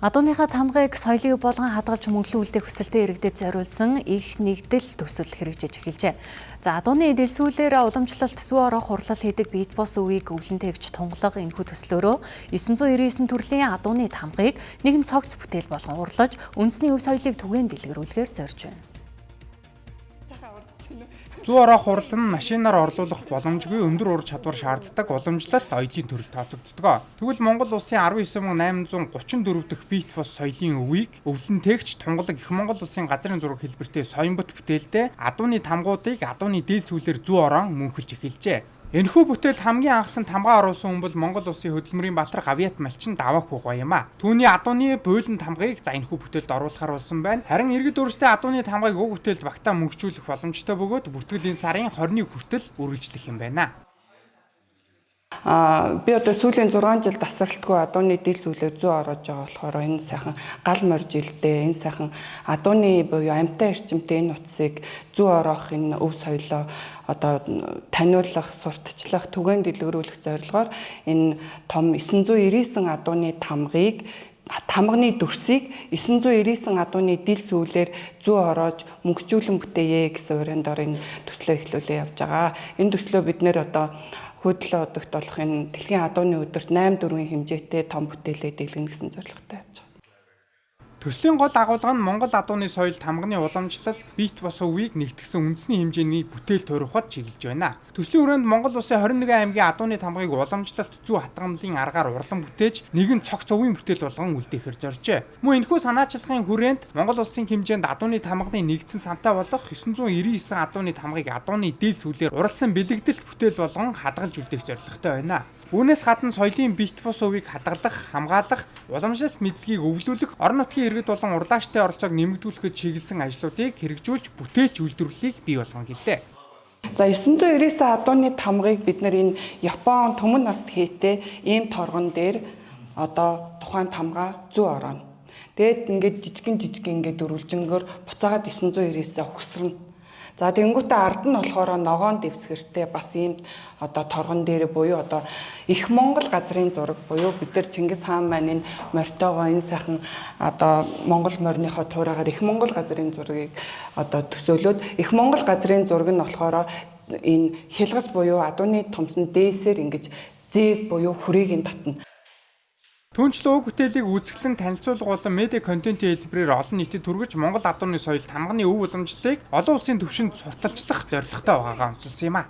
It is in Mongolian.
Адууныхаа тамгыг соёлын болгон хадгалж мөнгөлөн үлдээх хүсэлтэд иргэдэд зориулсан их нэгдэл төсөл хэрэгжиж эхэлжээ. За адууны дэлсүүлээр уламжлалт зүү орох хурлал хийдэг битбос үеийг өвлөнтэйгч тунгалаг энэхүү төслөөрөө 999 төрлийн адууны тамгыг нэгэн цогц бүтээл болгон урлаж үндэсний өв соёлыг түгээн дэлгэрүүлэхээр зорьж байна. Зүү орох хурлал нь машинаар орлуулах боломжгүй өндөр ур чадвар шаарддаг уламжлалт оёлын төрөл тооцогддог. Тэгвэл Монгол улсын 19,834 дахь битбос соёлын өвийг өвлөнтэйгч тунгалаг их Монгол улсын газрын зураг хэлбэртэй соёмбот бүтээлтэй адууны тамгуудыг адууны дэлсүүлээр зүү орон мөнхөлж эхэлжээ. Энэхүү бүтээл хамгийн анхлан тамгаа оруулсан хүн бол Монгол улсын хөдөлмөрийн баатар Гавьяат Малчин Даваа Хугай юм а. Түүний адууны буйлан тамгыг энэхүү бүтээлд оруулахар болсон байна. Харин иргэд өөрсдөө адууны тамгыг уг бүтээлд багтаа мөнгөжүүлэх боломжтой бөгөөд бүртгэлийн сарын 20-ны хүртэл үргэлжлэх юм байна. Би одоо сүүлийн 6 жил тасралтгүй адууны дэлс үлээр зүү ороод байгаа болохоор энэ сайхан гал морж илдээ энэ сайхан адууны буюу амьтаа эрчимтэй энэ утсыг зүү орох энэ өв соёлоо одоо таниулах, сурталчлах, түгээн дэлгэрүүлэх зорилгоор энэ том 999 адууны тамганы дүрсийг 999 адууны дэлс үлээр зүү ороож мөнгөжүүлэн бүтээе гэсэн урьяндор энэ төслөө эхлүүлээ явж байгаа. Энэ төслөө бид нэр одоо хөдлөө одогт болох энэ дэлхийн адууны өдөрт 8-4 хэмжээтэй том бүтээлээ дэлгэнэ гэсэн зорилготой явж байгаа. Төслийн гол агуулга нь Монгол адууны соёл тамганы уламжлал битбос өвийг нэгтгэсэн үндэсний хэмжээний бүтээл туурхад чиглэж байна. Төслийн хүрээнд Монгол улсын 21 аймгийн адууны тамгыг уламжлалт зүү хатгамлын аргаар урлан бүтээж нэгэн цогц өвийн бүтээл болгон үлдээхэр зоржээ. Мөн энэхүү санаачлагын хүрээнд Монгол улсын хэмжээнд адууны тамганы нэгдсэн сантай болох 999 адууны тамгыг адууны дэлс үлээр уралсан бэлэгдэлт бүтээл болгон хадгалж үлдээх зорилготой байна. Үүнээс гадна соёлын битбос өвийг хадгалах, хамгаалах, уламжлалт мэдлэгийг өвлүүлэх, орон нутгийн иргэд болон урлагчтай оролцоог нэмэгдүүлэхэд чиглэсэн ажлуудыг хэрэгжүүлж бүтээлч үйлдвэрлэлийг бий болгон гэлээ. За 999 адууны тамгыг бид нэр энэ Япон Төмөн наст хийтэй ийм торгон дээр одоо тухайн тамгаа зүү орооно. Тэгээд ингээд жижигэн ингээд дөрвөлжингөр буцаагаад 999 ухсарна. За тэнгуүтэ ард нь болохоор ногоон дэвсгэртэй бас ийм одоо торгон дээр буюу одоо их Монгол газрын зураг буюу бид нар Чингис хаан маань энэ морьтойгоо энэ сайхан одоо Монгол морьныхоо туурайгаар их Монгол газрын зургийг одоо төсөөлөөд их Монгол газрын зураг нь болохоор энэ хялгас буюу адууны томсон дээсээр ингэж зээг буюу хүрийг нь татна. Түүнчлэн уг бүтээлийг үзэсгэлэн танилцуулга болон медиа контентын хэлбэрээр олон нийтэд түргэж Монгол адууны соёл тамганы өв уламжлалыг олон улсын түвшинд сувталчлах зорилготой байгаагаа онцолсон юм а.